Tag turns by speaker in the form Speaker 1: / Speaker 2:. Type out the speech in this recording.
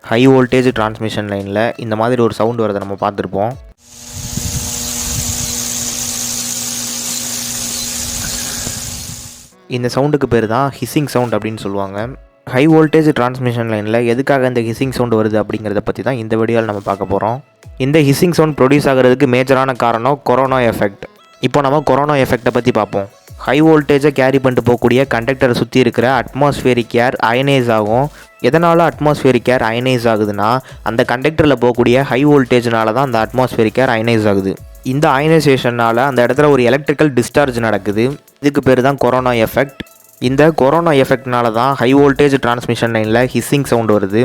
Speaker 1: High voltage transmission லைனில் இந்த மாதிரி ஒரு சவுண்ட் வரதை நம்ம பார்த்துருப்போம். இந்த சவுண்டுக்கு பேர் தான் ஹிஸ்ஸிங் சவுண்ட் அப்படின்னு சொல்லுவாங்க. ஹை வோல்டேஜ் டிரான்ஸ்மிஷன் லைனில் எதுக்காக இந்த ஹிஸ்ஸிங் சவுண்ட் வருது அப்படிங்கிறத பற்றி தான் இந்த வீடியோவில் நம்ம பார்க்க போகிறோம். இந்த ஹிஸ்ஸிங் சவுண்ட் ப்ரொடியூஸ் ஆகிறதுக்கு மேஜரான காரணம் கொரோனா எஃபெக்ட். இப்போ நம்ம கொரோனா எஃபெக்டை பற்றி பார்ப்போம். ஹை வோல்டேஜை கேரி பண்ணிட்டு போகக்கூடிய கண்டக்டரை சுற்றி இருக்கிற அட்மாஸ்ஃபியரிக் ஏர் அயனைஸ் ஆகும். எதனால் அட்மாஸ்ஃபியரிக் ஏர் அயனைஸ் ஆகுதுன்னா, அந்த கண்டக்டரில் போகக்கூடிய ஹை வோல்டேஜ்னால தான் அந்த அட்மாஸ்ஃபியரிக் ஏர் அயனைஸ் ஆகுது. இந்த அயனைசேஷனால் அந்த இடத்துல ஒரு எலக்ட்ரிக்கல் டிஸ்சார்ஜ் நடக்குது. இதுக்கு பேர் தான் கொரோனா எஃபெக்ட். இந்த கொரோனா எஃபெக்ட்னால தான் ஹை வோல்டேஜ் டிரான்ஸ்மிஷன் லைனில் ஹிஸ்ஸிங் சவுண்ட் வருது.